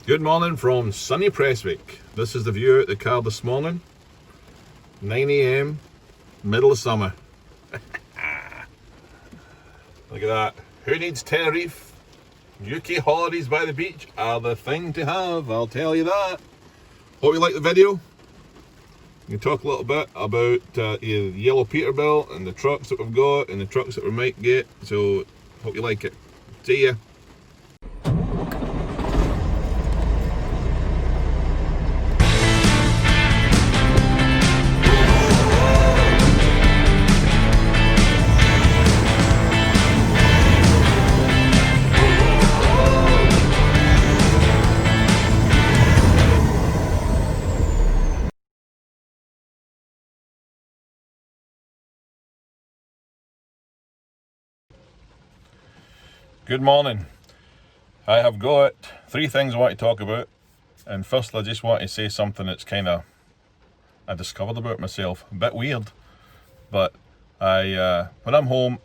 Good morning from sunny Prestwick. This is the view out the car this morning. 9 AM, middle of summer. Look at that. Who needs Tenerife? UK holidays by the beach are the thing to have, I'll tell you that. Hope you like the video. We can talk a little bit about the yellow Peterbilt and the trucks that we've got and the trucks that we might get. So, hope you like it. See ya. Good morning. I have got 3 things I want to talk about, and first I just want to say something that's I discovered about myself. A bit weird, but I when I'm home,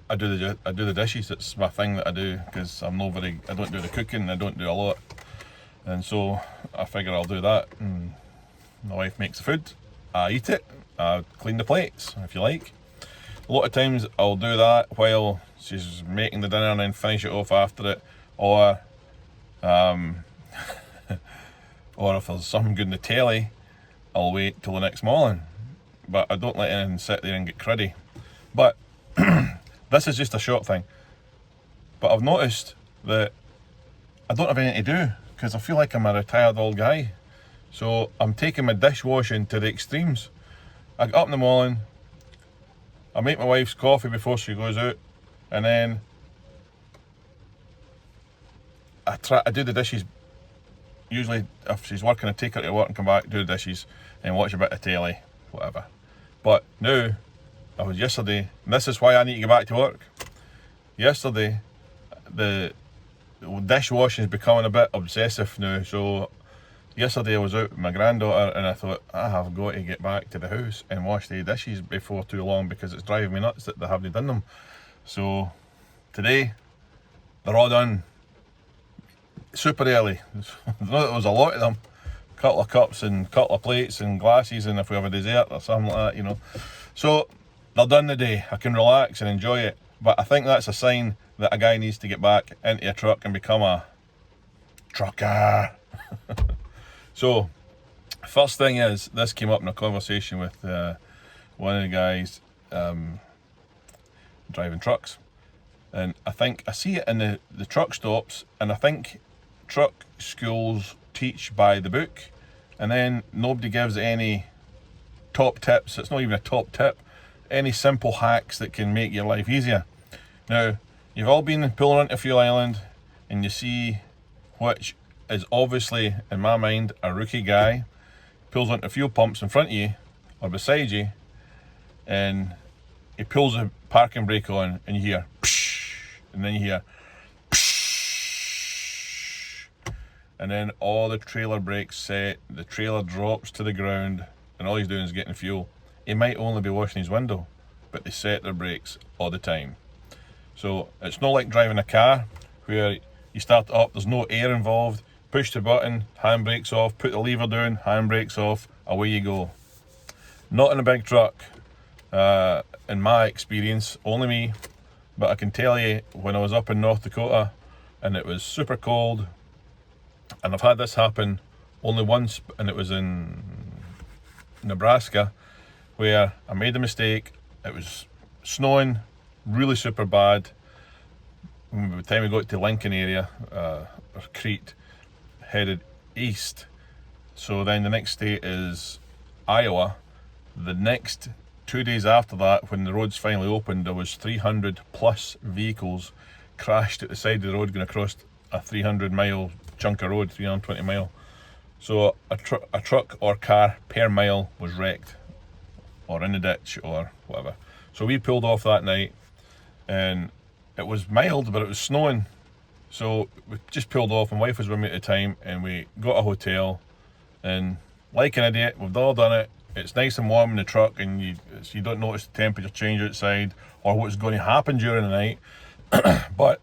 I do the dishes. It's my thing that I do because I don't do the cooking. I don't do a lot, and so I figure I'll do that. And my wife makes the food. I eat it. I clean the plates, if you like. A lot of times I'll do that while she's making the dinner and then finish it off after it, or or if there's something good in the telly, I'll wait till the next morning. But I don't let anything sit there and get cruddy. But this is just a short thing. But I've noticed that I don't have anything to do because I feel like I'm a retired old guy. So I'm taking my dishwashing to the extremes. I get up in the morning, I make my wife's coffee before she goes out, and then I do the dishes. Usually if she's working, I take her to work and come back, do the dishes and watch a bit of telly, whatever. But now, yesterday, and this is why I need to get back to work. Yesterday, the dishwashing is becoming a bit obsessive now, so yesterday I was out with my granddaughter and I thought, I have got to get back to the house and wash the dishes before too long because it's driving me nuts that they haven't done them. So today, they're all done super early. There was a lot of them. A couple of cups and a couple of plates and glasses, and if we have a dessert or something like that, So they're done today. I can relax and enjoy it. But I think that's a sign that a guy needs to get back into a truck and become a trucker. So, first thing is, this came up in a conversation with one of the guys driving trucks. And I think I see it in the truck stops, and I think truck schools teach by the book, and then nobody gives any top tips. It's not even a top tip. Any simple hacks that can make your life easier. Now, you've all been pulling into Fuel Island, and you see which is obviously, in my mind, a rookie guy pulls onto fuel pumps in front of you or beside you, and he pulls the parking brake on, and you hear psh, and then you hear psh, and then all the trailer brakes set, the trailer drops to the ground, and all he's doing is getting fuel. He might only be washing his window, but they set their brakes all the time. So it's not like driving a car where you start it up, there's no air involved. Push the button, handbrakes off, put the lever down, handbrakes off, away you go. Not in a big truck, in my experience, only me, but I can tell you when I was up in North Dakota and it was super cold, and I've had this happen only once, and it was in Nebraska, where I made a mistake. It was snowing really super bad. By the time we got to Lincoln area, or Crete, headed east. So then the next state is Iowa. The next 2 days after that, when the roads finally opened, there was 300 plus vehicles crashed at the side of the road going across a 300-mile chunk of road, 320 mile. So a truck or car per mile was wrecked or in the ditch or whatever. So we pulled off that night, and it was mild, but it was snowing. So we just pulled off, and wife was with me at the time, and we got a hotel, and like an idiot, we've all done it. It's nice and warm in the truck, and you don't notice the temperature change outside or what's going to happen during the night. But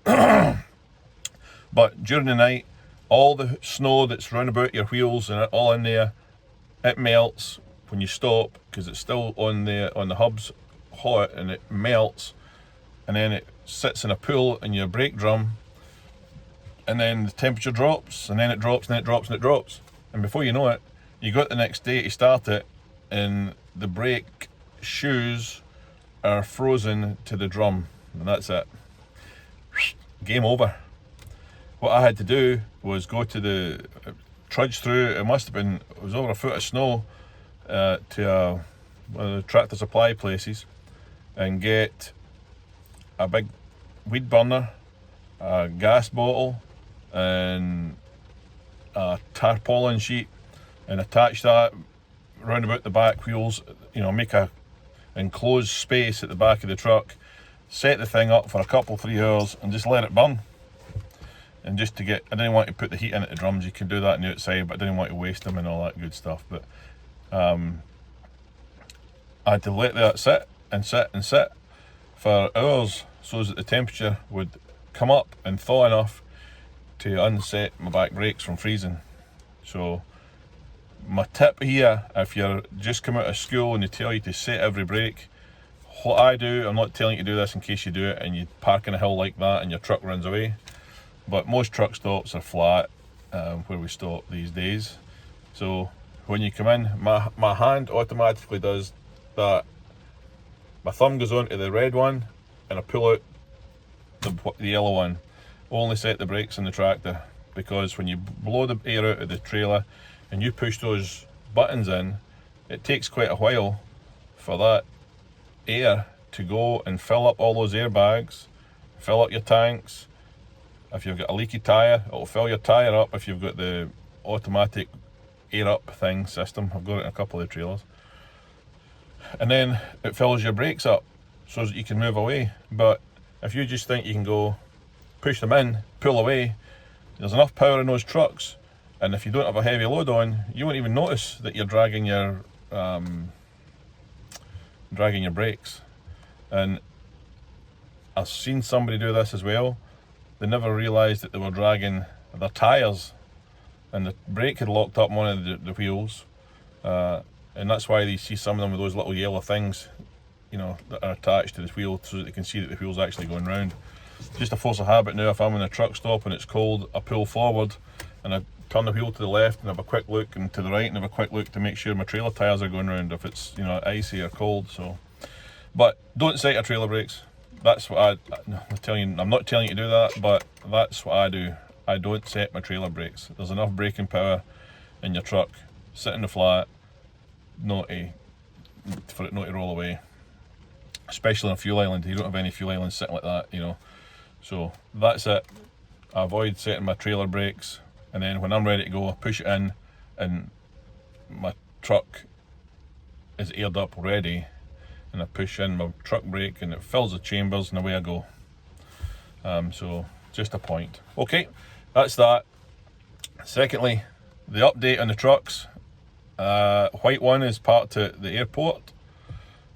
during the night, all the snow that's round about your wheels and all in there, it melts when you stop, because it's still on the hubs hot, and it melts, and then it sits in a pool in your brake drum, and then the temperature drops, and then it drops, and then it drops, and it drops, and before you know it, you got the next day to start it, and the brake shoes are frozen to the drum, and that's it. Game over. What I had to do was go to the trudge through. It was over a foot of snow to one of the tractor supply places, and get a big weed burner, a gas bottle, and a tarpaulin sheet, and attach that round about the back wheels, make a enclosed space at the back of the truck, set the thing up for a couple, 3 hours, and just let it burn. And just I didn't want to put the heat in at the drums. You can do that on the outside, but I didn't want to waste them and all that good stuff. But I had to let that sit and sit and sit for hours, so that the temperature would come up and thaw enough to unset my back brakes from freezing. So my tip here, if you're just come out of school and they tell you to set every brake, what I do, I'm not telling you to do this in case you do it and you park in a hill like that and your truck runs away, but most truck stops are flat, where we stop these days. So when you come in, my hand automatically does that. My thumb goes onto the red one and I pull out the yellow one. Only set the brakes in the tractor, because when you blow the air out of the trailer and you push those buttons in, it takes quite a while for that air to go and fill up all those airbags, fill up your tanks. If you've got a leaky tyre, it'll fill your tyre up. If you've got the automatic air up thing system, I've got it in a couple of the trailers, and then it fills your brakes up so that you can move away. But if you just think you can go push them in, pull away, there's enough power in those trucks, and if you don't have a heavy load on, you won't even notice that you're dragging your brakes. And I've seen somebody do this as well. They never realised that they were dragging their tyres, and the brake had locked up on one of the wheels, and that's why you see some of them with those little yellow things, that are attached to the wheel, so that they can see that the wheel's actually going round. Just a force of habit now. If I'm in a truck stop and it's cold, I pull forward and I turn the wheel to the left and have a quick look, and to the right and have a quick look to make sure my trailer tyres are going round if it's icy or cold. So, but don't set your trailer brakes. That's what I'm not telling you to do that, but that's what I do. I don't set my trailer brakes. There's enough braking power in your truck, sit in the flat, for it not to roll away. Especially on a fuel island, you don't have any fuel islands sitting like that, So that's it. I avoid setting my trailer brakes, and then when I'm ready to go, I push it in, and my truck is aired up already, and I push in my truck brake and it fills the chambers, and away I go. So just a point. Okay, that's that. Secondly, the update on the trucks. White one is parked at the airport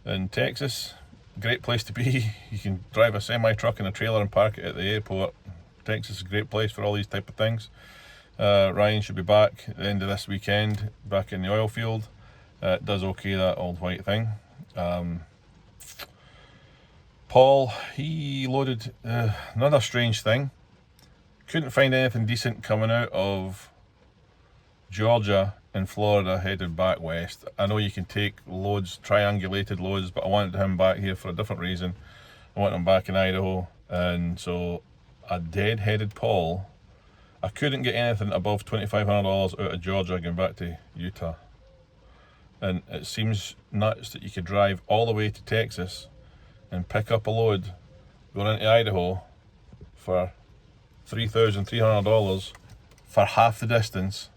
in Texas. Great place to be. You can drive a semi-truck and a trailer and park it at the airport. Texas is a great place for all these type of things. Ryan should be back at the end of this weekend, back in the oil field. It does okay, that old white thing. Paul, he loaded another strange thing. Couldn't find anything decent coming out of Georgia and Florida headed back west. I know you can take loads, triangulated loads, but I wanted him back here for a different reason. I want him back in Idaho, and so a dead-headed Paul. I couldn't get anything above $2,500 out of Georgia going back to Utah. And it seems nuts that you could drive all the way to Texas and pick up a load going into Idaho for $3,300 for half the distance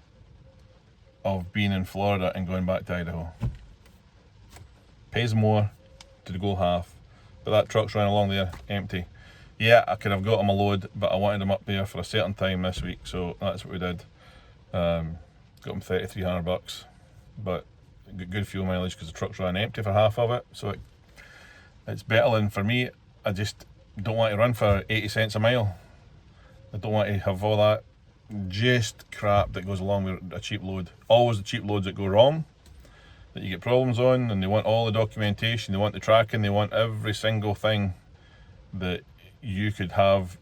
of being in Florida and going back to Idaho. Pays more to go half, but that truck's running along there empty. Yeah, I could have got him a load, but I wanted him up there for a certain time this week, so that's what we did. Got him $3,300, but good fuel mileage because the truck's running empty for half of it, so it's better than, for me, I just don't want to run for 80 cents a mile. I don't want to have all that just crap that goes along with a cheap load. Always the cheap loads that go wrong, that you get problems on, and they want all the documentation, they want the tracking, they want every single thing that you could have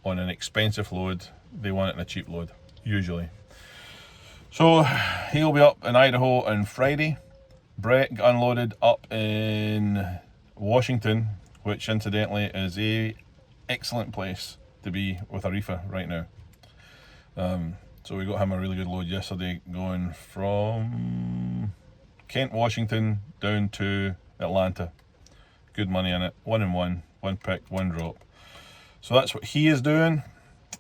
on an expensive load, they want it in a cheap load, usually. So he'll be up in Idaho on Friday. Brett got unloaded up in Washington, which incidentally is a excellent place to be with a reefer right now. So we got him a really good load yesterday, going from Kent, Washington down to Atlanta. Good money in it, 1 and 1, 1 pick, 1 drop. So that's what he is doing.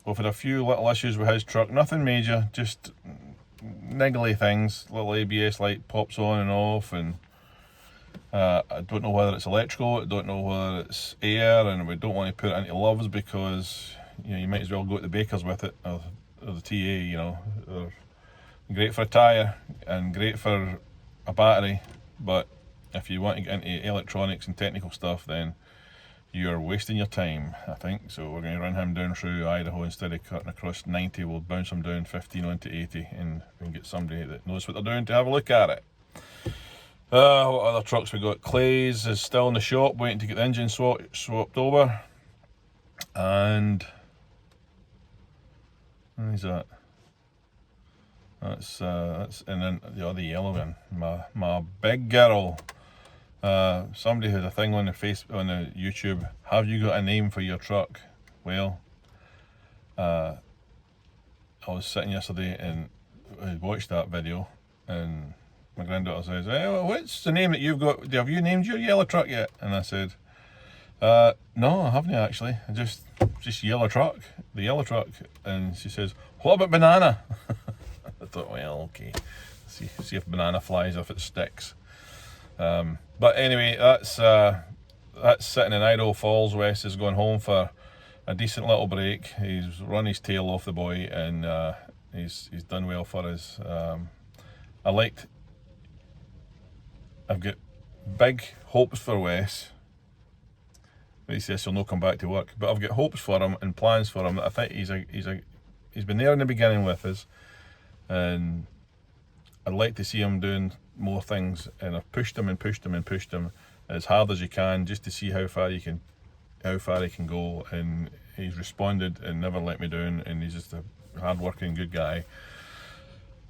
We've had a few little issues with his truck, nothing major, just niggly things. Little ABS light pops on and off, and I don't know whether it's electrical, I don't know whether it's air, and we don't want to put it into loves because you might as well go to the bakers with it, or the TA. They're great for a tyre and great for a battery, but if you want to get into electronics and technical stuff, then you're wasting your time, I think. So we're going to run him down through Idaho. Instead of cutting across 90, we'll bounce him down 15 onto 80, and we can get somebody that knows what they're doing to have a look at it. What other trucks we got? Clay's is still in the shop, waiting to get the engine swapped over. And who's that? That's and then the other yellow one, my big girl. Somebody had a thing on the YouTube. Have you got a name for your truck? Well, I was sitting yesterday and I watched that video, and my granddaughter says, "Hey, well, what's the name that you've got? Have you named your yellow truck yet?" And I said, "No, I haven't actually. Just yellow truck, the yellow truck." And she says, "What about banana?" I thought, well, okay, see if banana flies, if it sticks. But anyway, that's sitting in Idaho Falls. Wes is going home for a decent little break. He's run his tail off the boy, and he's done well for us. I've got big hopes for Wes. He says he'll not come back to work, but I've got hopes for him and plans for him. I think he's been there in the beginning with us, and I'd like to see him doing more things. And I've pushed him and pushed him and pushed him as hard as you can, just to see how far he can go. And he's responded and never let me down. And he's just a hard-working, good guy.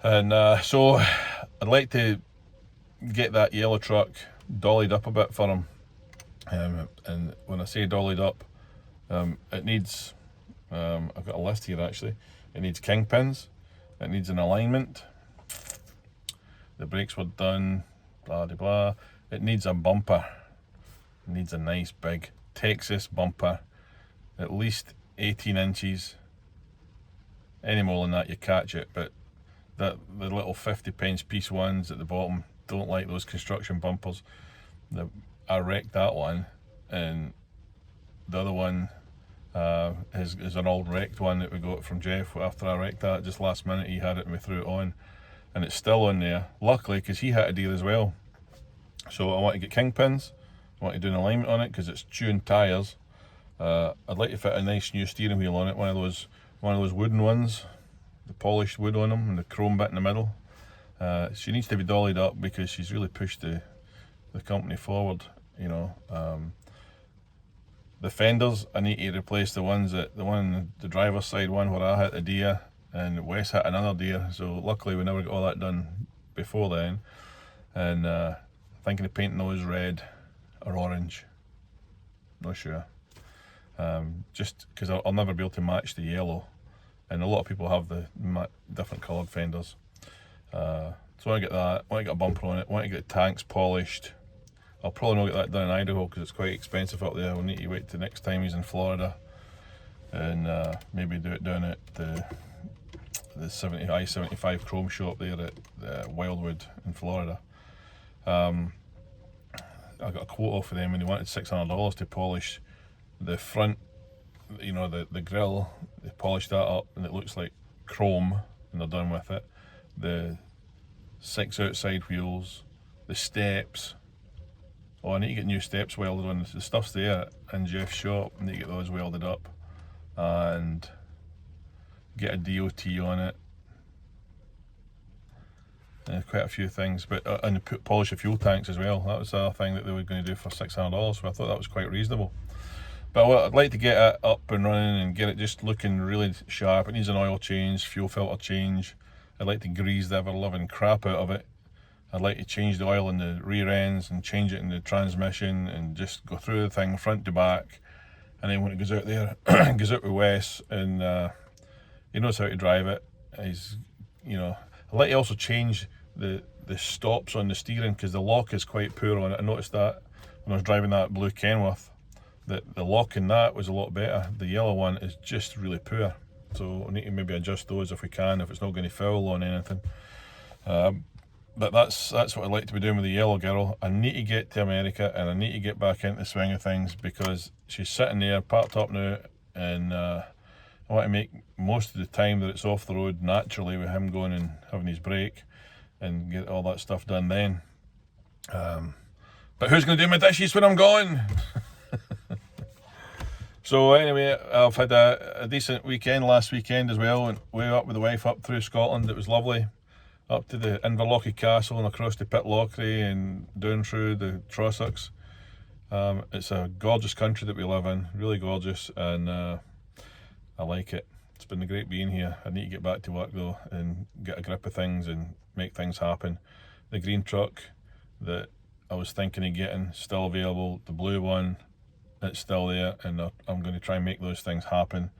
And so I'd like to get that yellow truck dollied up a bit for him. And when I say dollied up, it needs, I've got a list here actually, it needs kingpins, it needs an alignment, the brakes were done, blah blah blah, it needs a bumper, it needs a nice big Texas bumper, at least 18 inches, any more than that you catch it, but the little 50p piece ones at the bottom, don't like those construction bumpers. I wrecked that one, and the other one is an old wrecked one that we got from Jeff after I wrecked that. Just last minute he had it and we threw it on, and it's still on there, luckily, because he had a deal as well. So I want to get kingpins, I want to do an alignment on it because it's tuned tyres. I'd like to fit a nice new steering wheel on it, one of those wooden ones, the polished wood on them and the chrome bit in the middle. She needs to be dollied up because she's really pushed the company forward, you know. The fenders, I need to replace the driver's side one where I hit a deer and Wes hit another deer, so luckily we never got all that done before then. And thinking of painting those red or orange, not sure, just because I'll never be able to match the yellow, and a lot of people have the different coloured fenders. So I want to get that, I want to get a bumper on it, I want to get the tanks polished. I'll probably not get that done in Idaho because it's quite expensive up there. We'll need to wait till next time he's in Florida, and maybe do it down at the I-75 chrome shop there at Wildwood in Florida. I got a quote off of them and they wanted $600 to polish the front, you know, the grille. They polished that up and it looks like chrome when they're done with it. The 6 outside wheels, the steps. Oh, I need to get new steps welded on. The stuff's there in Jeff's shop. I need to get those welded up. And get a DOT on it. Quite a few things, but and polish the fuel tanks as well. That was the other thing that they were going to do for $600, so I thought that was quite reasonable. But I'd like to get it up and running and get it just looking really sharp. It needs an oil change, fuel filter change. I'd like to grease the ever-loving crap out of it. I'd like to change the oil in the rear ends and change it in the transmission and just go through the thing front to back. And then when it goes out there, it goes out with Wes, and he knows how to drive it. He's, you know, I'd like to also change the stops on the steering, because the lock is quite poor on it. I noticed that when I was driving that blue Kenworth, that the lock in that was a lot better. The yellow one is just really poor. So I need to maybe adjust those if we can, if it's not going to foul on anything. But that's what I'd like to be doing with the yellow girl. I need to get to America, and I need to get back into the swing of things, because she's sitting there parked up now, and I want to make most of the time that it's off the road naturally, with him going and having his break, and get all that stuff done then. But who's going to do my dishes when I'm gone? So anyway, I've had a decent weekend last weekend as well, and way up with the wife up through Scotland. It was lovely. Up to the Inverlochy Castle and across to Pitlochry and down through the Trossachs. It's a gorgeous country that we live in, really gorgeous, and I like it. It's been great being here. I need to get back to work though and get a grip of things and make things happen. The green truck that I was thinking of getting, still available. The blue one, it's still there, and I'm going to try and make those things happen.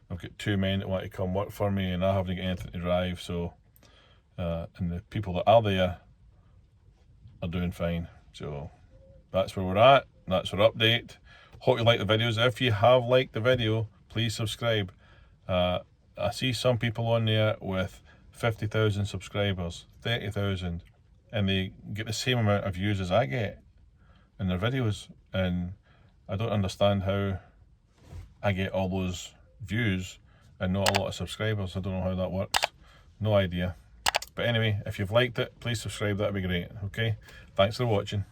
I've got 2 men that want to come work for me, and I haven't got anything to drive, so and the people that are there are doing fine. So that's where we're at. That's our update. Hope you like the videos. If you have liked the video, please subscribe. I see some people on there with 50,000 subscribers, 30,000, and they get the same amount of views as I get in their videos, and I don't understand how I get all those views and not a lot of subscribers. I don't know how that works. No idea. But anyway, if you've liked it, please subscribe. That'd be great. Okay, thanks for watching.